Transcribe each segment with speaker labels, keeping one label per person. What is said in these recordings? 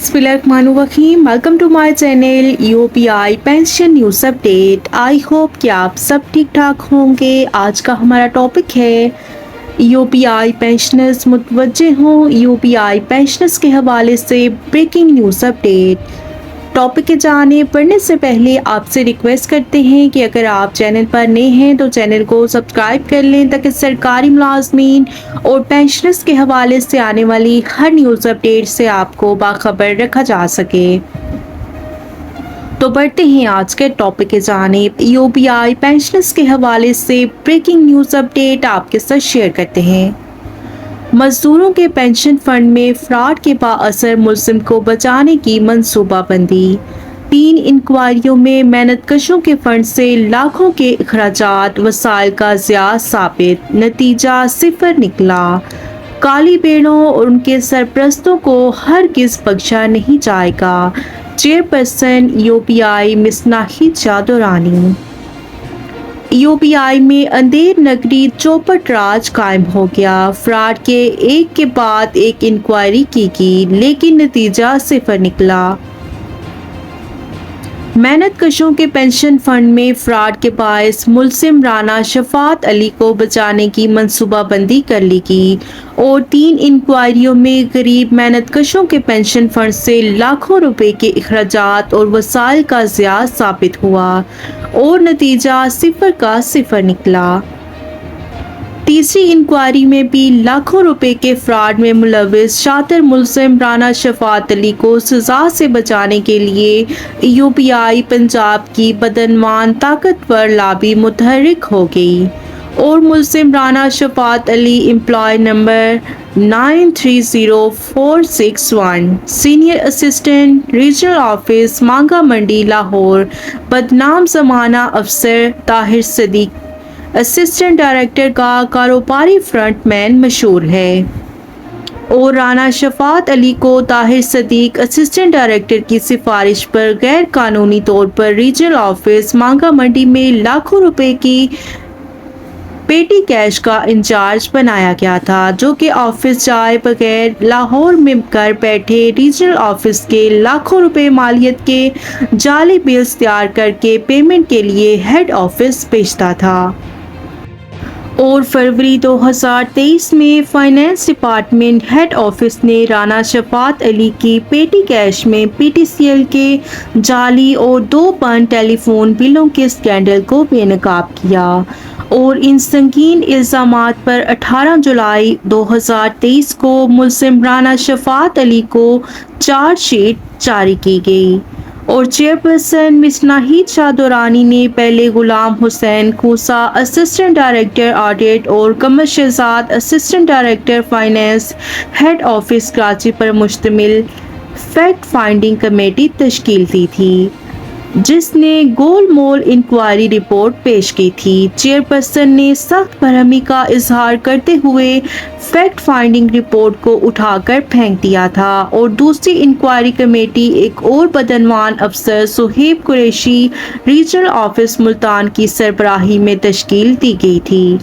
Speaker 1: बिस्मिल्लाहिर्रहमानिर्रहीम। Welcome to my channel UPI pension news update. I hope कि आप सब ठीक ठाक होंगे। आज का हमारा टॉपिक है यूपीआई पेंशनर्स मुतवज्जे हों। यूपीआई पेंशनर्स के हवाले से ब्रेकिंग न्यूज़ अपडेट। टॉपिक के जाने पढ़ने से पहले आपसे रिक्वेस्ट करते हैं कि अगर आप चैनल पर नए हैं तो चैनल को सब्सक्राइब कर लें ताकि सरकारी मुलाजमीन और पेंशनर्स के हवाले से आने वाली हर न्यूज़ अपडेट से आपको बाखबर रखा जा सके। तो बढ़ते हैं आज के टॉपिक के जानिब। यूपीआई पेंशनर्स के हवाले से ब्रेकिंग न्यूज़ अपडेट आपके साथ शेयर करते हैं। मजदूरों के पेंशन फंड में फ्रॉड के बाअसर मुल्जिम को बचाने की मंसूबाबंदी। 3 इंक्वायरियों में मेहनतकशों के फंड से लाखों के अखराजात वसाइल का ज़िया साबित, नतीजा सिफर निकला। काली बेड़ों और उनके सरपरस्तों को हरगिज़ बख्शा नहीं जाएगा। Chairperson UPI miss Nahid Jadorani. UPI में अंधेर नगरी चौपट राज कायम हो गया। फ्रॉड के एक के बाद एक इंक्वायरी की गई लेकिन नतीजा सिफर निकला। मेहनतकशों के पेंशन फंड में फ्रॉड के बायस मुल्जिम राना शफात अली को बचाने की मंसूबाबंदी कर ली गई और 3 इंक्वायरियों में गरीब मेहनतकशों के पेंशन फंड से लाखों रुपए के अखराजात और वसाइल का ज़िया साबित हुआ और नतीजा सिफर का सिफर निकला। तीसरी इंक्वायरी में भी लाखों रुपए के फ्रॉड में मुलविस शातिर मुल्जिम राना शफात अली को सजा से बचाने के लिए यूपीआई पंजाब की बदनवान ताकतवर लाबी मुतहर्रिक हो गई और मुल्जिम Rana Shafat Ali employee number 930461 senior assistant regional office Manga Mandi Lahore, बदनाम ज़माना अफसर ताहिर सदीक असिस्टेंट डायरेक्टर का कारोबारी फ्रंटमैन मशहूर है और राना शफात अली को ताहिर सदीक असिस्टेंट डायरेक्टर की सिफारिश पर गैर कानूनी तौर पर रीजनल ऑफिस मांगा मंडी में लाखों रुपए की पेटी कैश का इंचार्ज बनाया गया था, जो कि ऑफिस जाए बगैर लाहौर में घर बैठे रीजनल ऑफिस के लाखों रुपए मालियत के जाली बिल्स तैयार करके पेमेंट के लिए हेड ऑफिस भेजता था। और फरवरी 2023 में फाइनेंस डिपार्टमेंट हेड ऑफिस ने राना शफात अली की पेटी कैश में पीटीसीएल के जाली और 2 बंद टेलीफोन बिलों के स्कैंडल को बेनकाब किया और इन संगीन इल्ज़ामात पर 18 जुलाई 2023 को मुल्जिम राना शफात अली को चार्जशीट जारी की गई और चेयरपर्सन मिस नाहिद जादोरानी ने पहले Ghulam Hussain Khosa assistant director audit और Qamar Shahzad assistant director finance head office Karachi पर मुश्तमिल फैक्ट फाइंडिंग कमेटी तश्कील दी थी, जिसने गोल मोल इंक्वायरी रिपोर्ट पेश की थी। चेयरपर्सन ने सख्त बरहमी का इजहार करते हुए फैक्ट फाइंडिंग रिपोर्ट को उठाकर फेंक दिया था और दूसरी इंक्वायरी कमेटी एक और बदनवान अफसर सुहेब कुरैशी रीजनल ऑफिस मुल्तान की सरबराही में तश्कील दी गई थी,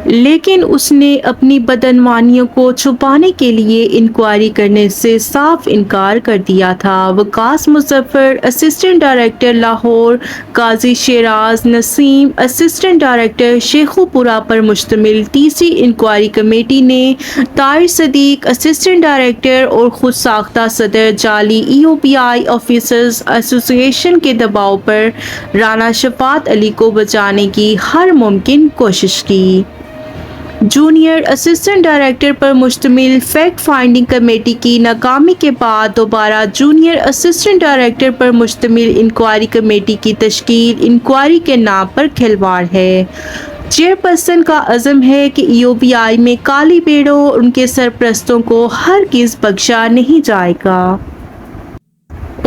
Speaker 1: लेकिन उसने अपनी बदनवानियों को छुपाने के लिए इंक्वायरी करने से साफ इनकार कर दिया था। वकास मुजफ्फर असिस्टेंट डायरेक्टर लाहौर, काजी शेराज नसीम असिस्टेंट डायरेक्टर शेखुपुरा पर मुश्तमिल तीसरी इंक्वायरी कमेटी ने ताहिर सदीक असिस्टेंट डायरेक्टर और खुद साख्ता सदर जाली यूपीआई ऑफिसर्स एसोसिएशन के दबाव पर राना शफात अली को बचाने की हर मुमकिन कोशिश की। जूनियर असिस्टेंट डायरेक्टर पर मुश्तमिल फैक्ट फाइंडिंग कमेटी की नाकामी के बाद दोबारा जूनियर असिस्टेंट डायरेक्टर पर मुश्तमिल इंक्वायरी कमेटी की तश्कील इंक्वायरी के नाम पर खिलवाड़ है। चेयरपर्सन का अज़म है कि यूपीआई में काली बेड़ों और उनके सरपरस्तों को हरगिज़ बख्शा नहीं जाएगा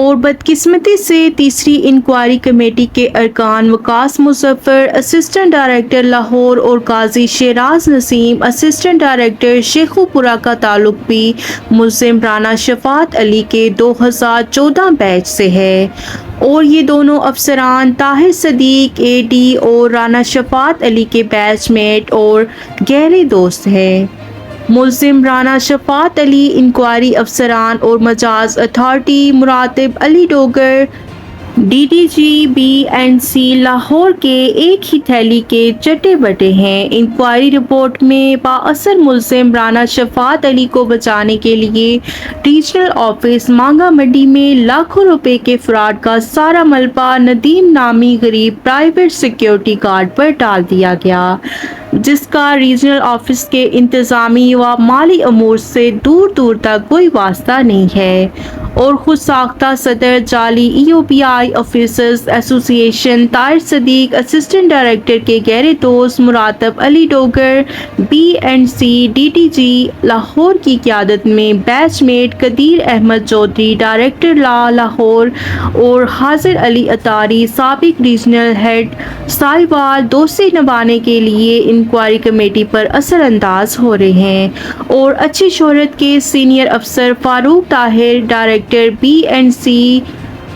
Speaker 1: और बदकिस्मती से तीसरी इंक्वायरी कमेटी के अरकान वकास मुजफ्फर असिस्टेंट डायरेक्टर लाहौर और काजी शेराज नसीम असिस्टेंट डायरेक्टर शेखुपुरा का ताल्लुक भी मुल्जिम राना शफात अली के 2014 बैच से है और ये दोनों अफसरान ताहिर सदीक एडी और राना शफात अली के बैचमेट और गहरे दोस्त हैं। ملزم رانا شفاعت علی، انکوائری افسران اور مجاز authority Maratib Ali Dogar D D G B and C Lahore کے ایک ہی تھیلی کے چٹے بٹے ہیں۔ انکوائری رپورٹ میں بااثر ملزم رانا شفاعت علی کو بچانے کے لیے ریجنل آفس مانگا منڈی میں لاکھوں روپے کے فراڈ کا سارا ملبہ ندیم نامی غریب پرائیویٹ سیکیورٹی گارڈ پر ڈال دیا گیا، جس کا ریجنل آفس کے انتظامی و مالی امور سے دور دور تک کوئی واسطہ نہیں ہے، اور خود ساختہ صدر جعلی ای او پی آئی آفیسرز ایسوسی ایشن طاہر صدیق، اسسٹنٹ ڈائریکٹر کے گہرے دوست Maratib Ali Dogar B and C D T G Lahore کی قیادت میں batch mate Qadeer Ahmed Chaudhry director law Lahore اور حاضر علی اطاری سابق ریجنل ہیڈ ساہیوال دوستی نبھانے کے لیے انکوائری کمیٹی پر اثر انداز ہو رہے ہیں، اور اچھی شہرت کے سینئر افسر فاروق Tahir director be and C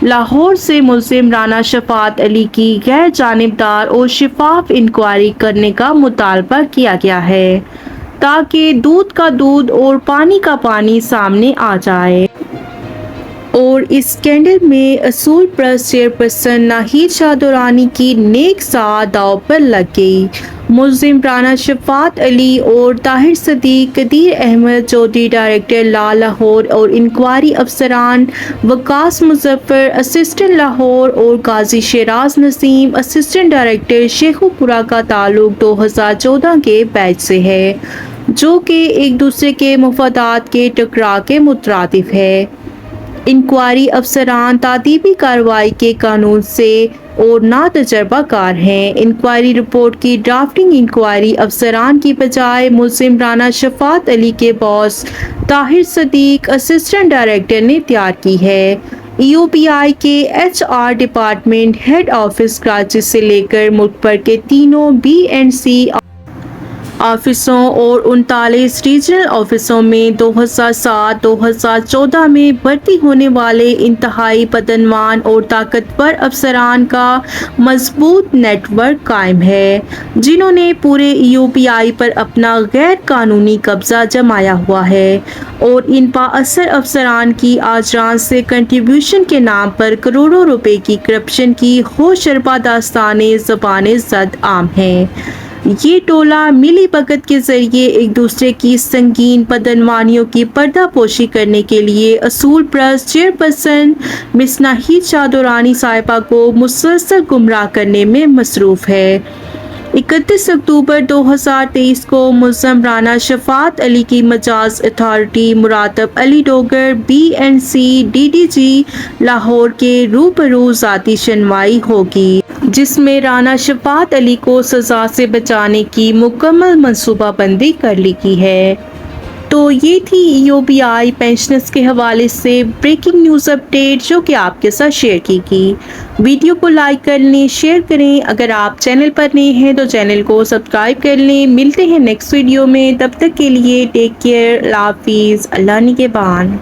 Speaker 1: Lahore سے ملزم رانا شفاعت علی کی غیر جانبدار اور شفاف انکوائری کرنے کا مطالبہ کیا گیا ہے، تاکہ دودھ کا دودھ اور پانی کا پانی سامنے آ جائے۔ اور اس اسکینڈل میں اصول پرست چیئرپرسن ناہید شاہ درانی کی نیک ساعت داؤ پر لگ گئی۔ ملزم رانا شفاعت علی اور طاہر صدیق، قدیر احمد چودھری ڈائریکٹر لا لاہور اور انکوائری افسران وقاص مظفر اسسٹنٹ لاہور اور قاضی شیراز نسیم اسسٹنٹ ڈائریکٹر شیخو پورہ کا تعلق 2014 کے بیچ سے ہے، جو کہ ایک دوسرے کے مفادات کے ٹکراء کے مترادف ہے۔ انکوائری افسران تعدیبی کارروائی کے قانون سے اور نا تجربہ کار ہیں۔ انکوائری رپورٹ کی ڈرافٹنگ انکوائری افسران کی بجائے ملزم رانا شفاعت علی کے باس طاہر صدیق، اسسٹنٹ ڈائریکٹر نے تیار کی ہے۔ ای او پی آئی کے H R department head office Karachi سے لے کر ملک بھر کے تینوں بی اینڈ سی آفسوں اور 39 ریجنل آفسوں میں 2007-2014 میں بھرتی ہونے والے انتہائی پدعنوان اور طاقتور افسران کا مضبوط نیٹ ورک قائم ہے، جنہوں نے پورے ای او پی آئی پر اپنا غیر قانونی قبضہ جمایا ہوا ہے، اور ان بااثر افسران کی آجران سے کنٹریبیوشن کے نام پر کروڑوں روپے کی کرپشن کی ہوشربا داستانیں زبان زد عام ہیں۔ یہ ٹولہ ملی بھگت کے ذریعے ایک دوسرے کی سنگین بدعنوانیوں کی پردہ پوشی کرنے کے لیے اصول پرست چیئرپرسن مس ناہید شاہ درانی صاحبہ کو مسلسل گمراہ کرنے میں مصروف ہے۔ 31 اکتوبر 2023 کو ملزم رانا شفاعت علی کی مجاز authority Maratib Ali Dogar B and C D D G Lahore کے روبرو ذاتی سنوائی ہوگی، جس میں رانا شفاعت علی کو سزا سے بچانے کی مکمل منصوبہ بندی کر لی گئی ہے۔ تو یہ تھی ای او پی آئی پینشنرز کے حوالے سے بریکنگ نیوز اپڈیٹ، جو کہ آپ کے ساتھ شیئر کی گئی۔ ویڈیو کو لائک کر لیں، شیئر کریں۔ اگر آپ چینل پر نئے ہیں تو چینل کو سبسکرائب کر لیں۔ ملتے ہیں نیکسٹ ویڈیو میں، تب تک کے لیے ٹیک کیئر، اللہ حافظ، اللہ نگہبان۔